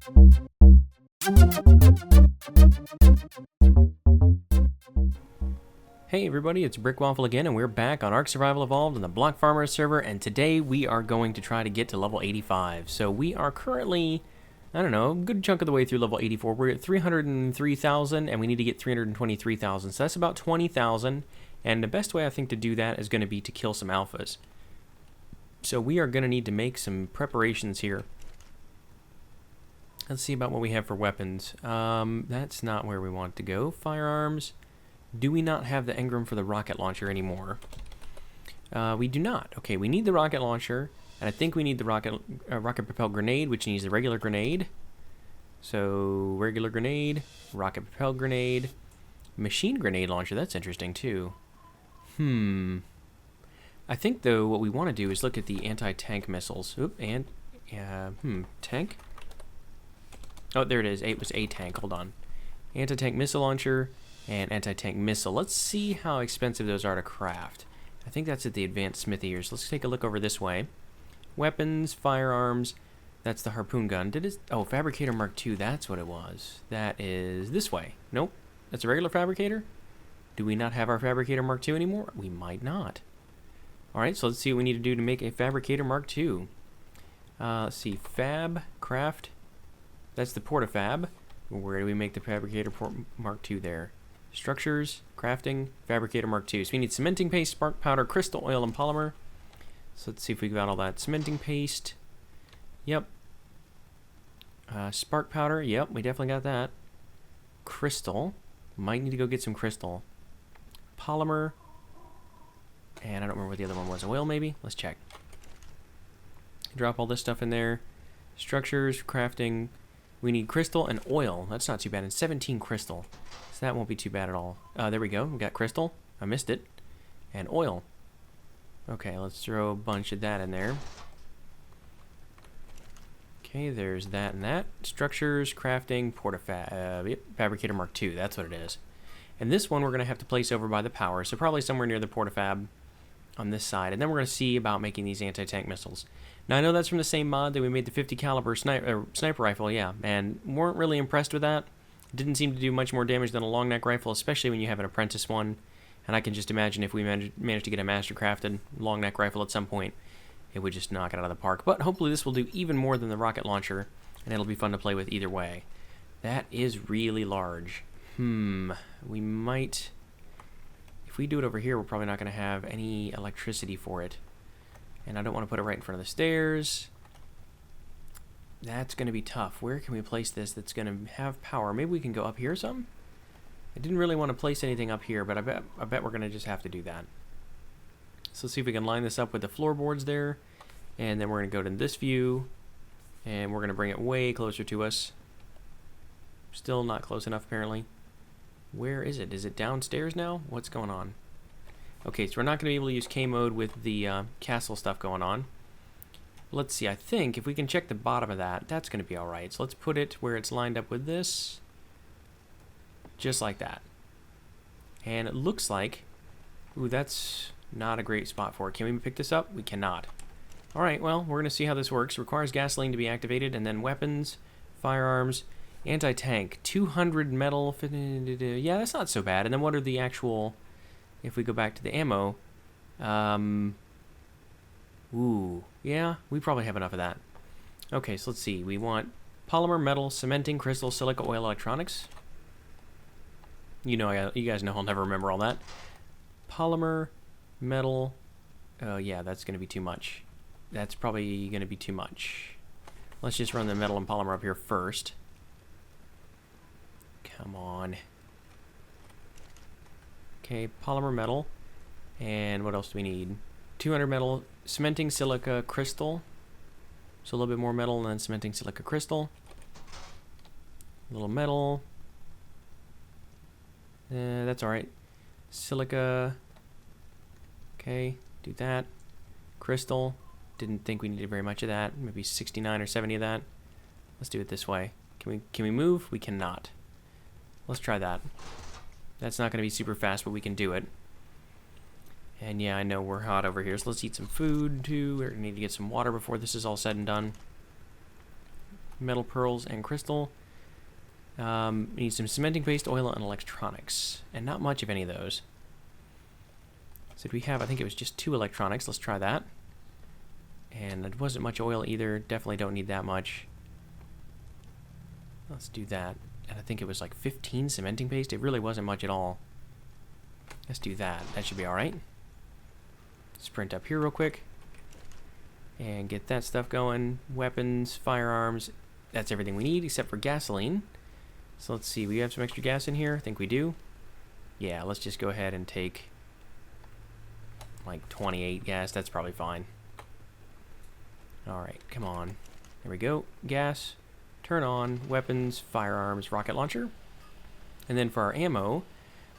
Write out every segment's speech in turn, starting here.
Hey everybody, it's Brick Waffle again, and we're back on Ark Survival Evolved on the Block Farmers server, and today we are going to try to get to level 85. So we are currently, I don't know, a good chunk of the way through level 84. We're at 303,000, and we need to get 323,000, so that's about 20,000, and the best way I think to do that is going to be to kill some alphas. So we are going to need to make some preparations here. Let's see about what we have for weapons. That's not where we want to go. Firearms. Do we not have the engram for the rocket launcher anymore? We do not. Okay, we need the rocket launcher, and I think we need the rocket-propelled grenade, which needs the regular grenade. So, regular grenade, rocket-propelled grenade, machine grenade launcher. That's interesting, too. I think, though, what we want to do is look at the anti-tank missiles. Oop, and, tank? Oh, there it is. It was a tank. Hold on. Anti-tank missile launcher and anti-tank missile. Let's see how expensive those are to craft. I think that's at the advanced smithy here. So let's take a look over this way. Weapons, firearms. That's the harpoon gun. Oh, fabricator mark II. That's what it was. That is this way. Nope. That's a regular fabricator. Do we not have our fabricator mark II anymore? We might not. Alright, so let's see what we need to do to make a fabricator mark II. Let's see. Fab, craft. That's the portafab. Where do we make the fabricator mark II there? Structures, crafting, fabricator mark II. So we need cementing paste, spark powder, crystal, oil, and polymer. So let's see if we got all that. Cementing paste. Yep. Spark powder. Yep, we definitely got that. Crystal. Might need to go get some crystal. Polymer. And I don't remember what the other one was. Oil, maybe? Let's check. Drop all this stuff in there. Structures, crafting. We need crystal and oil. That's not too bad. And 17 crystal. So that won't be too bad at all. There we go. We got crystal. I missed it. And oil. Okay, let's throw a bunch of that in there. Okay, there's that and that. Structures, crafting, yep, fabricator mark II. That's what it is. And this one we're going to have to place over by the power. So probably somewhere near the portafab on this side. And then we're going to see about making these anti-tank missiles. Now, I know that's from the same mod that we made the 50 caliber sniper rifle, yeah, and weren't really impressed with that. Didn't seem to do much more damage than a long neck rifle, especially when you have an apprentice one. And I can just imagine if we managed to get a master crafted long neck rifle at some point, it would just knock it out of the park. But hopefully this will do even more than the rocket launcher, and it'll be fun to play with either way. That is really large. We might... If we do it over here, we're probably not going to have any electricity for it. And I don't want to put it right in front of the stairs. That's going to be tough. Where can we place this that's going to have power? Maybe we can go up here some? I didn't really want to place anything up here, but I bet we're going to just have to do that. So let's see if we can line this up with the floorboards there. And then we're going to go to this view. And we're going to bring it way closer to us. Still not close enough, apparently. Where is it? Is it downstairs now? What's going on? Okay, so we're not going to be able to use K mode with the castle stuff going on. Let's see, I think if we can check the bottom of that, that's going to be alright. So let's put it where it's lined up with this. Just like that. And it looks like... Ooh, that's not a great spot for it. Can we pick this up? We cannot. Alright, well, we're going to see how this works. Requires gasoline to be activated, and then weapons, firearms, anti-tank, 200 metal... Yeah, that's not so bad. And then what are the actual... If we go back to the ammo, ooh, yeah, we probably have enough of that. Okay, so let's see. We want polymer, metal, cementing, crystal, silica, oil, electronics. You know, you guys know I'll never remember all that. Polymer, metal. Yeah, that's going to be too much. That's probably going to be too much. Let's just run the metal and polymer up here first. Come on. Okay, polymer, metal, and what else do we need? 200 metal, cementing, silica, crystal. So a little bit more metal and then cementing, silica, crystal. A little metal. That's alright. Silica. Okay, do that. Crystal. Didn't think we needed very much of that. Maybe 69 or 70 of that. Let's do it this way. Can we move? We cannot. Let's try that. That's not going to be super fast, but we can do it. And yeah, I know we're hot over here, so let's eat some food too. We need to get some water before this is all said and done. Metal pearls and crystal. We need some cementing paste, oil, and electronics. And not much of any of those. So did we have, I think it was just 2 electronics. Let's try that. And it wasn't much oil either. Definitely don't need that much. Let's do that. And I think it was like 15 cementing paste. It really wasn't much at all. Let's do that. That should be alright. Sprint up here real quick. And get that stuff going. Weapons, firearms. That's everything we need except for gasoline. So let's see. We have some extra gas in here. I think we do. Yeah, let's just go ahead and take like 28 gas. That's probably fine. Alright, come on. There we go. Gas. Turn on. Weapons, firearms, rocket launcher. And then for our ammo,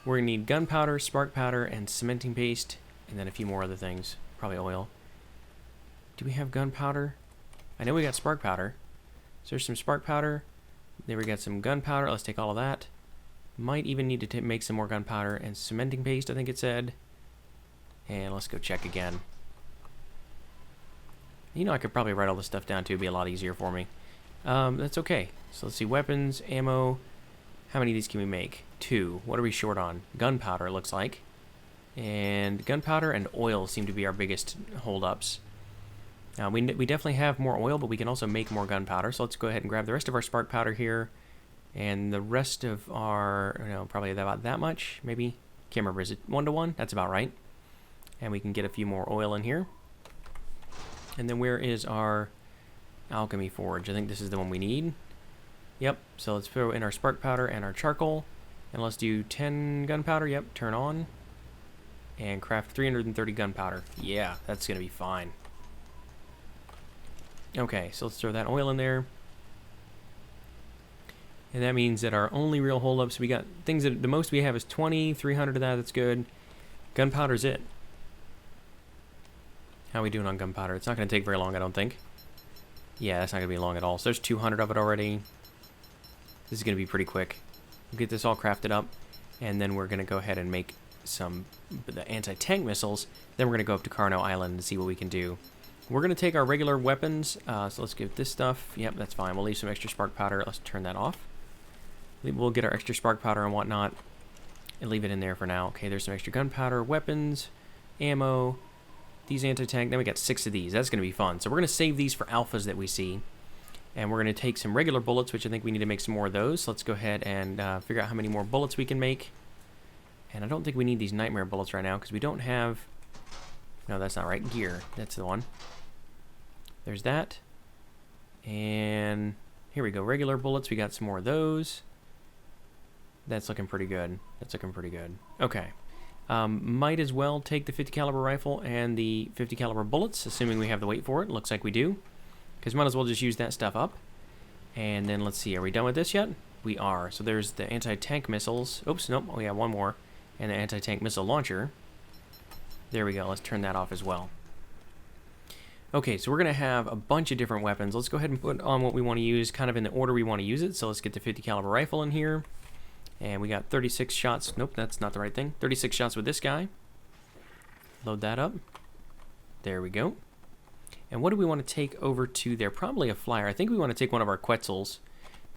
we're going to need gunpowder, spark powder, and cementing paste. And then a few more other things. Probably oil. Do we have gunpowder? I know we got spark powder. So there's some spark powder. There we got some gunpowder. Let's take all of that. Might even need to make some more gunpowder and cementing paste, I think it said. And let's go check again. You know, I could probably write all this stuff down too. It'd be a lot easier for me. That's okay. So let's see. Weapons, ammo. How many of these can we make? 2. What are we short on? Gunpowder, it looks like. And gunpowder and oil seem to be our biggest holdups. We definitely have more oil, but we can also make more gunpowder. So let's go ahead and grab the rest of our spark powder here. And the rest of our, probably about that much, maybe. Can't remember. Is it 1 to 1? That's about right. And we can get a few more oil in here. And then where is our alchemy forge? I think this is the one we need. Yep. So let's throw in our spark powder and our charcoal. And let's do 10 gunpowder. Yep. Turn on. And craft 330 gunpowder. Yeah, that's going to be fine. Okay, so let's throw that oil in there. And that means that our only real holdups, we got things that the most we have is 20, 300 of that, that's good. Gunpowder's it. How are we doing on gunpowder? It's not going to take very long, I don't think. Yeah, that's not going to be long at all. So there's 200 of it already. This is going to be pretty quick. We'll get this all crafted up, and then we're going to go ahead and make some the anti-tank missiles. Then we're going to go up to Carno Island and see what we can do. We're going to take our regular weapons, so let's get this stuff. Yep, that's fine. We'll leave some extra spark powder. Let's turn that off. We'll get our extra spark powder and whatnot and leave it in there for now. Okay, there's some extra gunpowder, weapons, ammo, these anti-tank. Then we got 6 of these. That's going to be fun. So we're going to save these for alphas that we see. And we're going to take some regular bullets, which I think we need to make some more of those. So let's go ahead and figure out how many more bullets we can make. And I don't think we need these nightmare bullets right now because we don't have... No, that's not right. Gear. That's the one. There's that. And here we go. Regular bullets. We got some more of those. That's looking pretty good. That's looking pretty good. Okay. Might as well take the 50 caliber rifle and the 50 caliber bullets, assuming we have the weight for it. Looks like we do. Because might as well just use that stuff up. And then let's see. Are we done with this yet? We are. So there's the anti-tank missiles. Oops, nope. Oh yeah, one more. And the anti-tank missile launcher. There we go. Let's turn that off as well. Okay, so we're going to have a bunch of different weapons. Let's go ahead and put on what we want to use, kind of in the order we want to use it. So let's get the 50 caliber rifle in here. And we got 36 shots. Nope, that's not the right thing. 36 shots with this guy. Load that up. There we go. And what do we want to take over to there? Probably a flyer. I think we want to take one of our Quetzals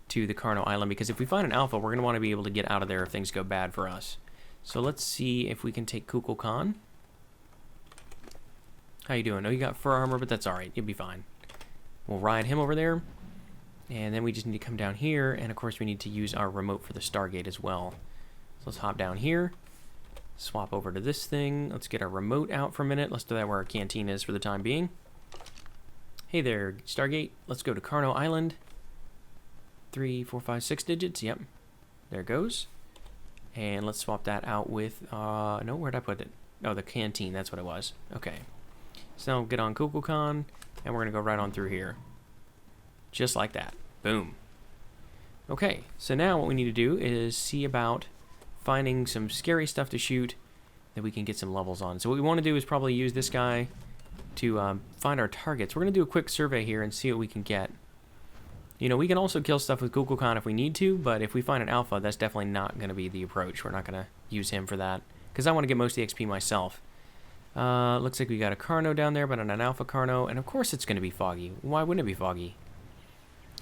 to the Carno Island, because if we find an alpha, we're going to want to be able to get out of there if things go bad for us. So let's see if we can take Kukulkan. How you doing? Oh, you got fur armor, but that's alright. You'll be fine. We'll ride him over there. And then we just need to come down here. And, of course, we need to use our remote for the Stargate as well. So let's hop down here. Swap over to this thing. Let's get our remote out for a minute. Let's do that where our canteen is for the time being. Hey there, Stargate. Let's go to Carno Island. 3, 4, 5, 6 digits. Yep. There it goes. And let's swap that out with... no, where'd I put it? Oh, the canteen. That's what it was. Okay. So now get on Kukulkan, and we're going to go right on through here. Just like that. Boom. Okay, so now what we need to do is see about finding some scary stuff to shoot that we can get some levels on. So what we want to do is probably use this guy to find our targets. We're going to do a quick survey here and see what we can get. You know, we can also kill stuff with Kukulkan if we need to, but if we find an alpha, that's definitely not going to be the approach. We're not going to use him for that, because I want to get most of the XP myself. Looks like we got a Carno down there, but an alpha Carno, and of course it's going to be foggy. Why wouldn't it be foggy?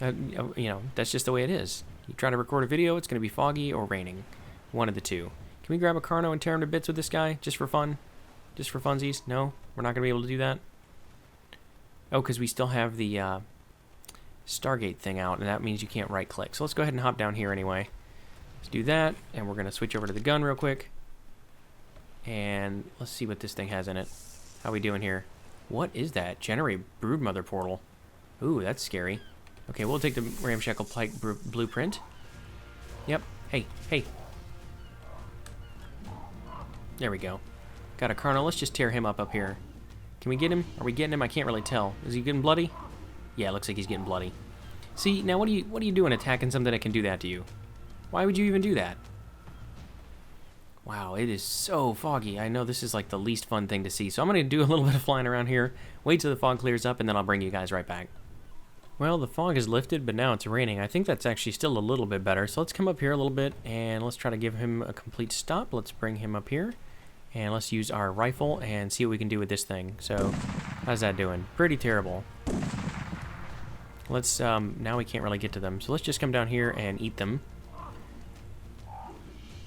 You know, that's just the way it is. You try to record a video, it's going to be foggy or raining. One of the two. Can we grab a Carno and tear him to bits with this guy? Just for fun? Just for funsies? No? We're not going to be able to do that? Oh, because we still have the Stargate thing out, and that means you can't right-click. So let's go ahead and hop down here anyway. Let's do that, and we're going to switch over to the gun real quick. And let's see what this thing has in it. How we doing here? What is that? Generate Broodmother portal. Ooh, that's scary. Okay, we'll take the Ramshackle Pike blueprint. Yep. Hey, hey. There we go. Got a Carno. Let's just tear him up here. Can we get him? Are we getting him? I can't really tell. Is he getting bloody? Yeah, it looks like he's getting bloody. See, now what are you doing attacking something that can do that to you? Why would you even do that? Wow, it is so foggy. I know this is like the least fun thing to see, so I'm going to do a little bit of flying around here, wait till the fog clears up, and then I'll bring you guys right back. Well, the fog is lifted, but now it's raining. I think that's actually still a little bit better, so let's come up here a little bit, and let's try to give him a complete stop. Let's bring him up here, and let's use our rifle and see what we can do with this thing. So, how's that doing? Pretty terrible. Let's, now we can't really get to them, so let's just come down here and eat them.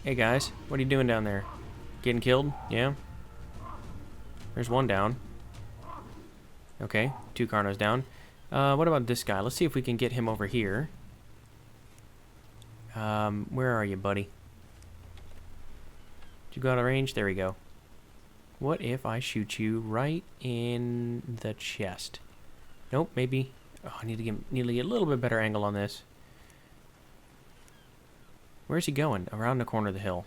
Hey guys, what are you doing down there? Getting killed? Yeah? There's one down. Okay, 2 Carnos down. What about this guy? Let's see if we can get him over here. Where are you, buddy? Did you go out of range? There we go. What if I shoot you right in the chest? Nope, maybe. Oh, I need to get a little bit better angle on this. Where's he going? Around the corner of the hill.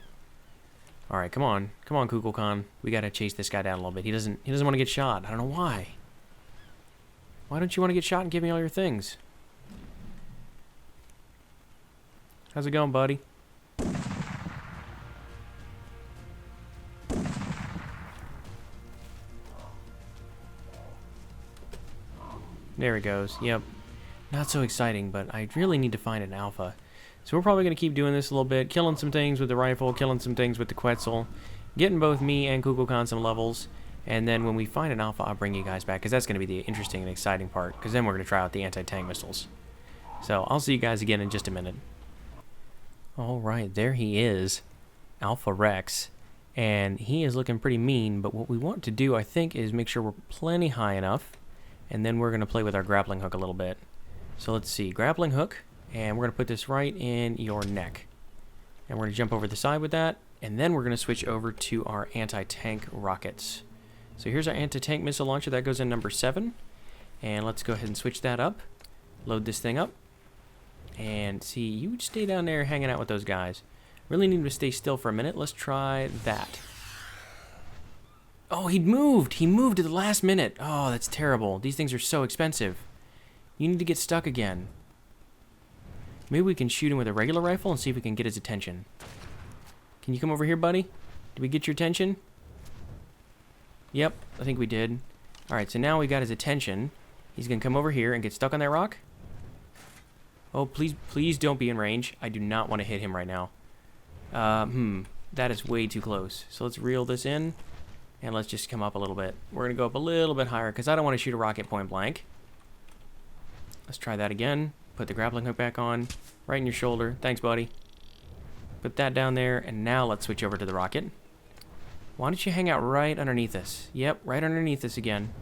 All right, come on, Kukulkan. We gotta chase this guy down a little bit. He doesn't want to get shot. I don't know why. Why don't you want to get shot and give me all your things? How's it going, buddy? There he goes. Yep. Not so exciting, but I really need to find an alpha. So we're probably going to keep doing this a little bit, killing some things with the rifle, killing some things with the Quetzal, getting both me and Kukulkan some levels, and then when we find an alpha, I'll bring you guys back, because that's going to be the interesting and exciting part, because then we're going to try out the anti-tank missiles. So I'll see you guys again in just a minute. Alright, there he is, Alpha Rex, and he is looking pretty mean, but what we want to do, I think, is make sure we're plenty high enough, and then we're going to play with our grappling hook a little bit. So let's see, grappling hook. And we're going to put this right in your neck. And we're going to jump over the side with that. And then we're going to switch over to our anti-tank rockets. So here's our anti-tank missile launcher. That goes in number 7. And let's go ahead and switch that up. Load this thing up. And see, you stay down there hanging out with those guys. Really need to stay still for a minute. Let's try that. Oh, he moved. He moved at the last minute. Oh, that's terrible. These things are so expensive. You need to get stuck again. Maybe we can shoot him with a regular rifle and see if we can get his attention. Can you come over here, buddy? Did we get your attention? Yep, I think we did. Alright, so now we got his attention. He's going to come over here and get stuck on that rock. Oh, please don't be in range. I do not want to hit him right now. That is way too close. So let's reel this in, and let's just come up a little bit. We're going to go up a little bit higher, because I don't want to shoot a rocket point blank. Let's try that again. Put the grappling hook back on, right in your shoulder. Thanks, buddy. Put that down there, and now let's switch over to the rocket. Why don't you hang out right underneath us? Yep, right underneath us again.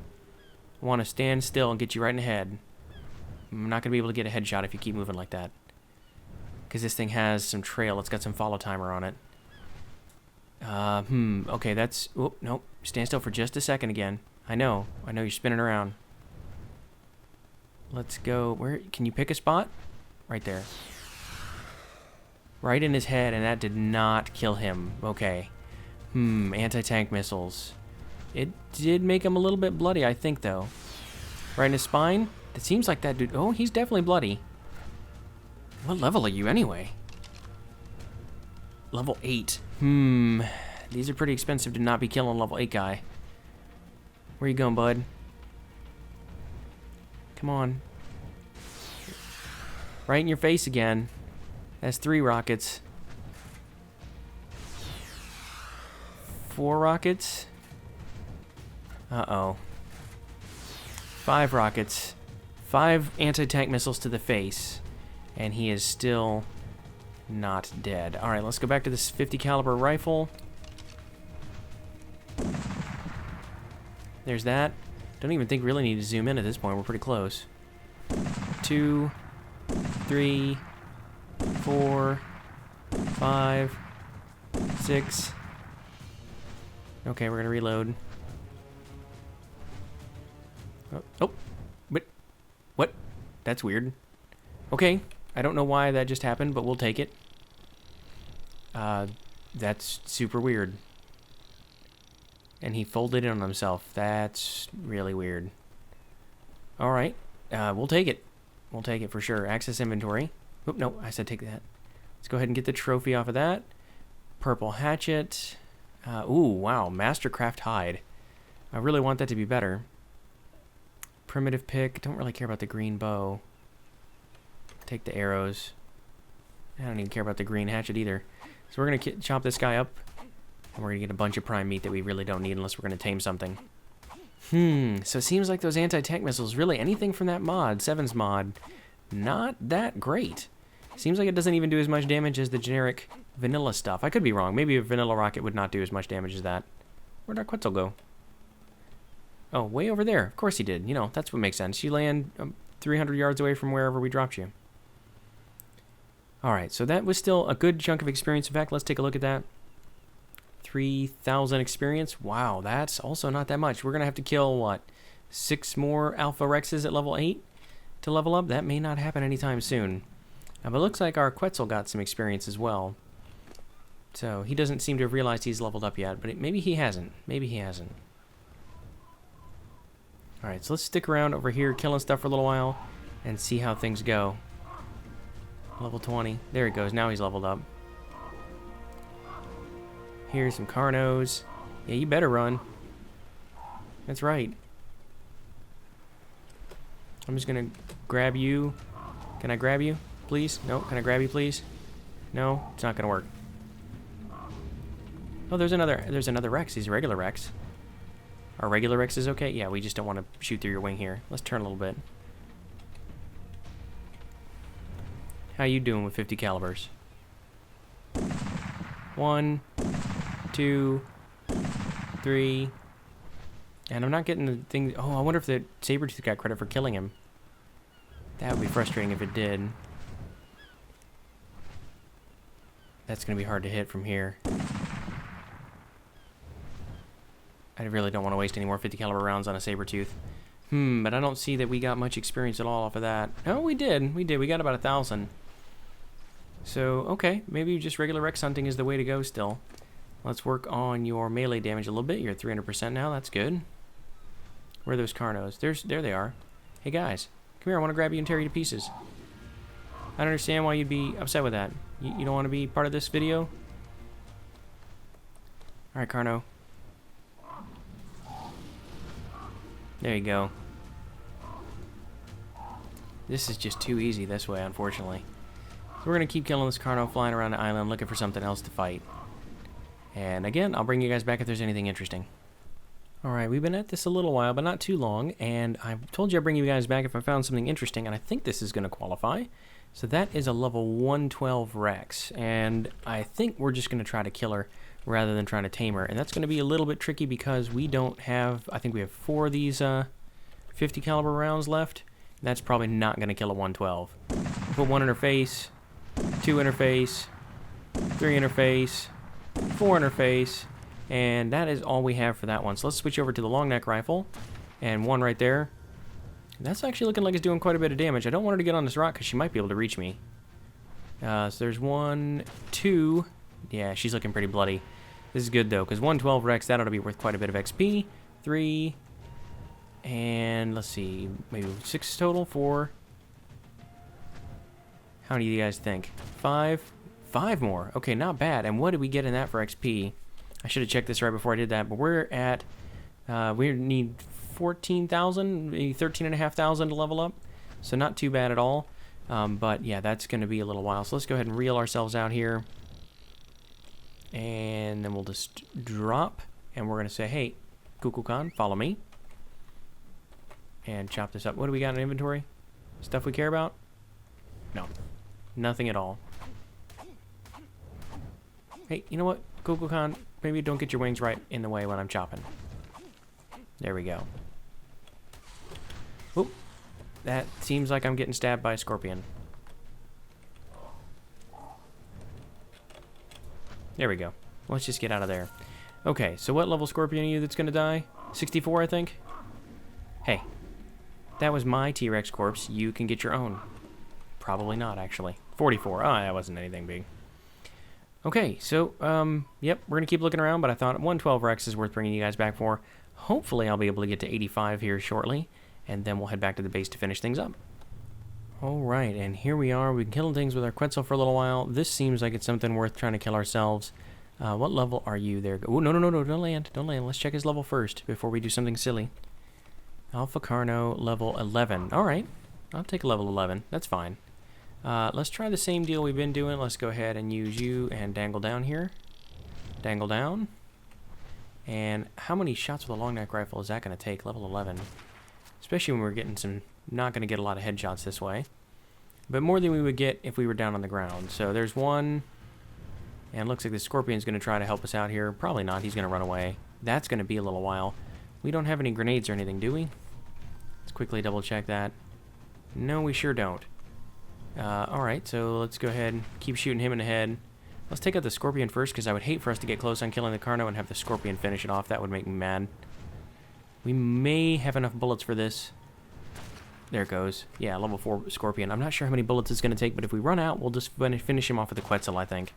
I want to stand still and get you right in the head. I'm not going to be able to get a headshot if you keep moving like that, because this thing has some trail. It's got some follow timer on it. Okay, that's... Oh, nope. Stand still for just a second again. I know you're spinning around. Let's go. Where can you pick a spot? Right there. Right in his head, and that did not kill him. Okay. Anti-tank missiles. It did make him a little bit bloody, I think, though. Right in his spine? It seems like that dude... Oh, he's definitely bloody. What level are you, anyway? Level 8. These are pretty expensive to not be killing a level 8 guy. Where you going, bud? Come on. Right in your face again. That's 3 rockets. 4 rockets. Uh-oh. 5 rockets. 5 anti-tank missiles to the face, and he is still not dead. All right, let's go back to this 50 caliber rifle. There's that. Don't even think we really need to zoom in at this point. We're pretty close. 2, 3, 4, 5, 6. Okay, we're gonna reload. Oh, but what? That's weird. Okay, I don't know why that just happened, but we'll take it. That's super weird. And he folded in on himself. That's really weird. All right, we'll take it. We'll take it for sure. Access inventory. Oop, no, I said take that. Let's go ahead and get the trophy off of that. Purple hatchet. Ooh, wow, Mastercraft hide. I really want that to be better. Primitive pick. Don't really care about the green bow. Take the arrows. I don't even care about the green hatchet either. So we're going to chop this guy up. And we're going to get a bunch of prime meat that we really don't need unless we're going to tame something. So it seems like those anti-tank missiles, really anything from that mod, 7's mod, not that great. Seems like it doesn't even do as much damage as the generic vanilla stuff. I could be wrong. Maybe a vanilla rocket would not do as much damage as that. Where'd our Quetzal go? Oh, way over there. Of course he did. You know, that's what makes sense. You land 300 yards away from wherever we dropped you. Alright, so that was still a good chunk of experience. In fact, let's take a look at that. 3,000 experience. Wow, that's also not that much. We're going to have to kill, what, 6 more Alpha Rexes at level 8 to level up? That may not happen anytime soon. But it looks like our Quetzal got some experience as well. So he doesn't seem to have realized he's leveled up yet, but maybe he hasn't. Maybe he hasn't. Alright, so let's stick around over here killing stuff for a little while and see how things go. Level 20. There he goes. Now he's leveled up. Here's some Carnos. Yeah, you better run. That's right. I'm just gonna grab you. Can I grab you, please? No. Can I grab you, please? No, it's not gonna work. Oh, there's another Rex. He's a regular Rex. Are regular Rexes okay? Yeah, we just don't want to shoot through your wing here. Let's turn a little bit. How you doing with 50 calibers? 1, 2, 3. And I'm not getting the thing. Oh, I wonder if the Sabertooth got credit for killing him. That would be frustrating if it did. That's going to be hard to hit from here. I really don't want to waste any more 50 caliber rounds on a Sabertooth. But I don't see that we got much experience at all off of that. Oh, we did. We did. We got about 1,000. So, okay. Maybe just regular Rex hunting is the way to go still. Let's work on your melee damage a little bit. You're at 300% now. That's good. Where are those Carnos? There they are. Hey, guys. Come here. I want to grab you and tear you to pieces. I don't understand why you'd be upset with that. You don't want to be part of this video? Alright, Carno. There you go. This is just too easy this way, unfortunately. So we're going to keep killing this Carno, flying around the island, looking for something else to fight. And again, I'll bring you guys back if there's anything interesting. Alright, we've been at this a little while, but not too long. And I told you I'd bring you guys back if I found something interesting, and I think this is going to qualify. So that is a level 112 Rex. And I think we're just going to try to kill her rather than trying to tame her. And that's going to be a little bit tricky because we don't have, I think we have 4 of these 50 caliber rounds left. That's probably not going to kill a 112. Put 1 in her face, 2 in her face, 3 in her face, 4 in her face, and that is all we have for that one. So let's switch over to the long neck rifle, and 1 right there. That's actually looking like it's doing quite a bit of damage. I don't want her to get on this rock because she might be able to reach me. So there's 1, 2. Yeah, she's looking pretty bloody. This is good, though, because 112 Rex, that ought to be worth quite a bit of XP. 3, and let's see, maybe 6 total, 4. How many do you guys think? 5? 5 more. Okay, not bad. And what did we get in that for XP? I should have checked this right before I did that, but we're at, we need 14,000, maybe 13,500 to level up. So not too bad at all. But yeah, that's going to be a little while. So let's go ahead and reel ourselves out here. And then we'll just drop, and we're going to say, hey, Kukulkan, follow me. And chop this up. What do we got in inventory? Stuff we care about? No. Nothing at all. Hey, you know what? Kukulkan, maybe don't get your wings right in the way when I'm chopping. There we go. Oop. That seems like I'm getting stabbed by a scorpion. There we go. Let's just get out of there. Okay, so what level scorpion are you that's gonna die? 64, I think? Hey. That was my T-Rex corpse. You can get your own. Probably not, actually. 44. Oh, that wasn't anything big. Okay, so, yep, we're going to keep looking around, but I thought 112 Rex is worth bringing you guys back for. Hopefully I'll be able to get to 85 here shortly, and then we'll head back to the base to finish things up. Alright, and here we are. We've been killing things with our Quetzal for a little while. This seems like it's something worth trying to kill ourselves. What level are you there? Oh, no, don't land. Don't land. Let's check his level first before we do something silly. Alpha Carno, level 11. Alright, I'll take a level 11. That's fine. Let's try the same deal we've been doing. Let's go ahead and use you and dangle down here. Dangle down. And how many shots with a long neck rifle is that going to take? Level 11. Especially when we're getting some... Not going to get a lot of headshots this way. But more than we would get if we were down on the ground. So there's one. And looks like the scorpion's going to try to help us out here. Probably not. He's going to run away. That's going to be a little while. We don't have any grenades or anything, do we? Let's quickly double check that. No, we sure don't. Alright, so let's go ahead and keep shooting him in the head. Let's take out the scorpion first, because I would hate for us to get close on killing the Carno and have the scorpion finish it off. That would make me mad. We may have enough bullets for this. There it goes. Yeah, level 4 scorpion. I'm not sure how many bullets it's going to take, but if we run out, we'll just finish him off with the Quetzal, I think.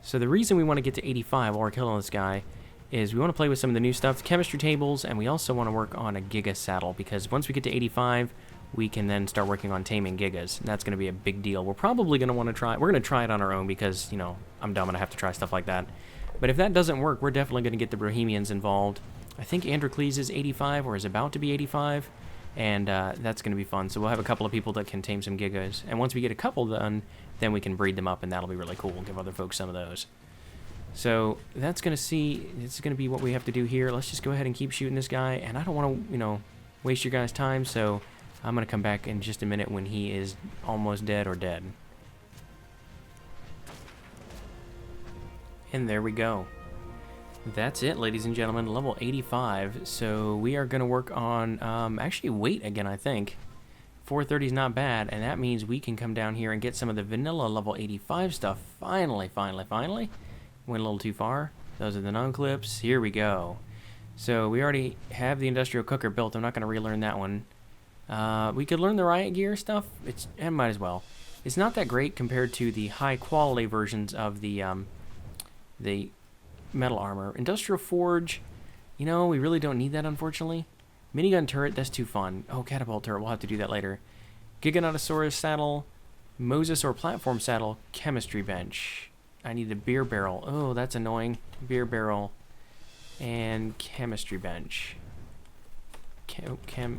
So the reason we want to get to 85 while we're killing this guy is we want to play with some of the new stuff, the chemistry tables, and we also want to work on a Giga saddle, because once we get to 85... we can then start working on taming Gigas, and that's going to be a big deal. We're probably going to want to try... We're going to try it on our own because, you know, I'm dumb and I have to try stuff like that. But if that doesn't work, we're definitely going to get the Bohemians involved. I think Androcles is 85, or is about to be 85, and that's going to be fun. So we'll have a couple of people that can tame some Gigas. And once we get a couple done, then we can breed them up, and that'll be really cool. We'll give other folks some of those. So that's going to see... It's going to be what we have to do here. Let's just go ahead and keep shooting this guy. And I don't want to, you know, waste your guys' time, so... I'm going to come back in just a minute when he is almost dead or dead. And there we go. That's it, ladies and gentlemen. Level 85. So we are going to work on, actually weight again, I think. 430 is not bad, and that means we can come down here and get some of the vanilla level 85 stuff. Finally. Went a little too far. Those are the non-clips. Here we go. So we already have the industrial cooker built. I'm not going to relearn that one. We could learn the riot gear stuff. And might as well. It's not that great compared to the high quality versions of the metal armor. Industrial forge, you know, we really don't need that, unfortunately. Minigun turret, that's too fun. Oh, catapult turret, we'll have to do that later. Giganotosaurus saddle, Mosasaur platform saddle, chemistry bench. I need the beer barrel. Oh, that's annoying. Beer barrel and chemistry bench.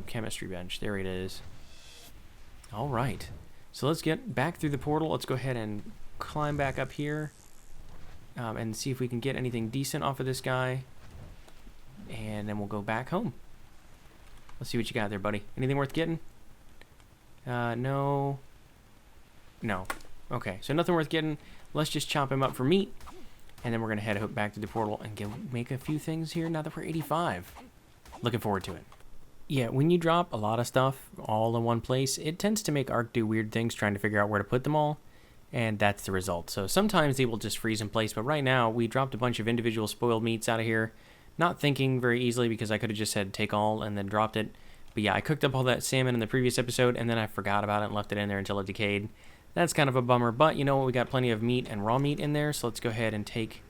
Chemistry bench. There it is. All right. So let's get back through the portal. Let's go ahead and climb back up here and see if we can get anything decent off of this guy. And then we'll go back home. Let's see what you got there, buddy. Anything worth getting? No. No. Okay, so nothing worth getting. Let's just chop him up for meat. And then we're going to head back to the portal and make a few things here now that we're 85. Looking forward to it. Yeah, when you drop a lot of stuff all in one place, it tends to make Ark do weird things trying to figure out where to put them all, and that's the result. So sometimes they will just freeze in place, but right now we dropped a bunch of individual spoiled meats out of here, not thinking very easily because I could have just said take all and then dropped it. But yeah, I cooked up all that salmon in the previous episode, and then I forgot about it and left it in there until it decayed. That's kind of a bummer, but you know what, we got plenty of meat and raw meat in there, so let's go ahead and take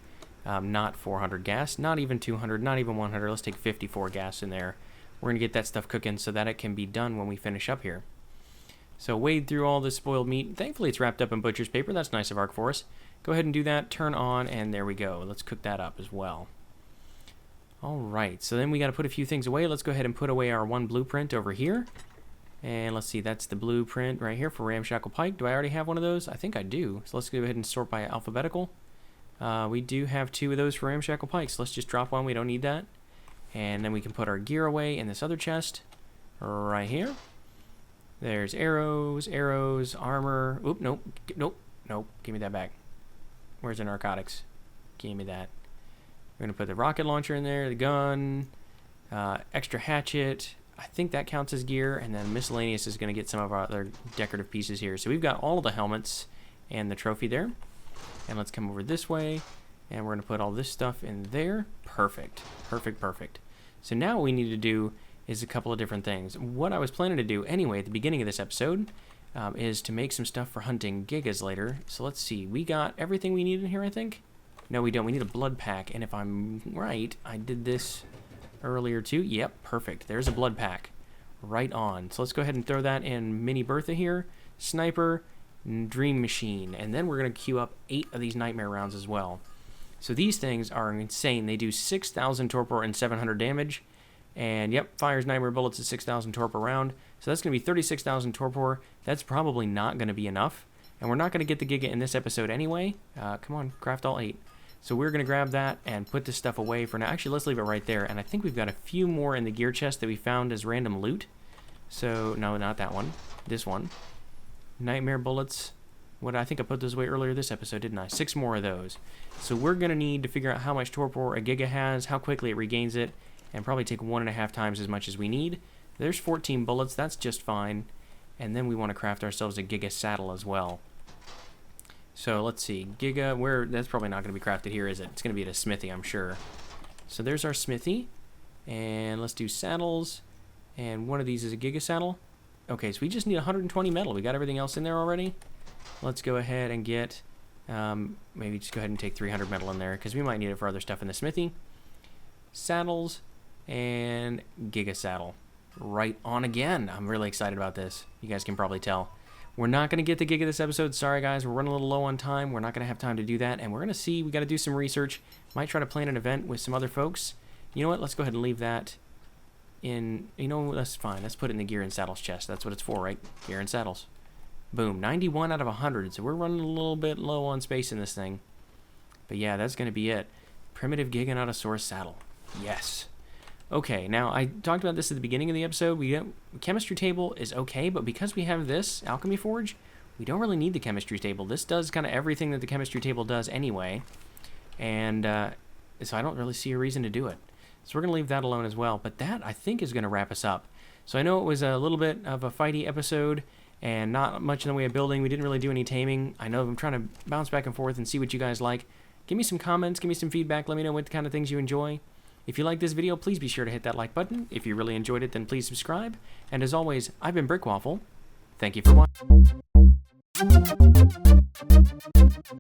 not 400 gas, not even 200, not even 100, let's take 54 gas in there. We're going to get that stuff cooking so that it can be done when we finish up here. So wade through all this spoiled meat. Thankfully it's wrapped up in butcher's paper. That's nice of Ark for us. Go ahead and do that. Turn on, and there we go. Let's cook that up as well. Alright, so then we got to put a few things away. Let's go ahead and put away our one blueprint over here. And let's see, that's the blueprint right here for Ramshackle Pike. Do I already have one of those? I think I do. So let's go ahead and sort by alphabetical. We do have 2 of those for Ramshackle Pike, so let's just drop one. We don't need that. And then we can put our gear away in this other chest right here. There's arrows, armor. Oop, nope, nope. Give me that back. Where's the narcotics? Give me that. We're going to put the rocket launcher in there, the gun, extra hatchet. I think that counts as gear, and then miscellaneous is going to get some of our other decorative pieces here. So we've got all of the helmets and the trophy there. And let's come over this way, and we're going to put all this stuff in there. Perfect. So now what we need to do is a couple of different things. What I was planning to do anyway at the beginning of this episode is to make some stuff for hunting gigas later. So let's see. We got everything we need in here, I think? No, we don't. We need a blood pack, and if I'm right, I did this earlier too. Yep, perfect. There's a blood pack. Right on. So let's go ahead and throw that in Mini Bertha here. Sniper, Dream Machine, and then we're going to queue up 8 of these Nightmare rounds as well. So these things are insane. They do 6,000 torpor and 700 damage, and yep, fires Nightmare bullets at 6,000 torpor round. So that's going to be 36,000 torpor. That's probably not going to be enough, and we're not going to get the Giga in this episode anyway. Come on, craft all 8. So we're going to grab that and put this stuff away for now. Actually, let's leave it right there, and I think we've got a few more in the gear chest that we found as random loot. So, no, not that one. This one. Nightmare bullets. What I think I put those away earlier this episode, didn't I? 6 more of those. So we're going to need to figure out how much torpor a Giga has, how quickly it regains it, and probably take 1.5 times as much as we need. There's 14 bullets. That's just fine. And then we want to craft ourselves a Giga saddle as well. So let's see. Giga, that's probably not going to be crafted here, is it? It's going to be at a smithy, I'm sure. So there's our smithy. And let's do saddles. And one of these is a Giga saddle. Okay, so we just need 120 metal. We got everything else in there already. Let's go ahead and get, maybe just go ahead and take 300 metal in there, because we might need it for other stuff in the smithy. Saddles and Giga saddle. Right on again. I'm really excited about this. You guys can probably tell. We're not going to get the Giga this episode. Sorry, guys. We're running a little low on time. We're not going to have time to do that, and we're going to see. We got to do some research. Might try to plan an event with some other folks. You know what? Let's go ahead and leave that in, that's fine. Let's put it in the gear and saddles chest. That's what it's for, right? Gear and saddles. Boom. 91 out of 100. So we're running a little bit low on space in this thing. But yeah, that's going to be it. Primitive Giganotosaurus saddle. Yes. Okay, now I talked about this at the beginning of the episode. Chemistry table is okay, but because we have this alchemy forge, we don't really need the chemistry table. This does kind of everything that the chemistry table does anyway. And so I don't really see a reason to do it. So we're going to leave that alone as well. But that, I think, is going to wrap us up. So I know it was a little bit of a fighty episode and not much in the way of building. We didn't really do any taming. I know I'm trying to bounce back and forth and see what you guys like. Give me some comments. Give me some feedback. Let me know what kind of things you enjoy. If you like this video, please be sure to hit that like button. If you really enjoyed it, then please subscribe. And as always, I've been Brickwaffle. Thank you for watching.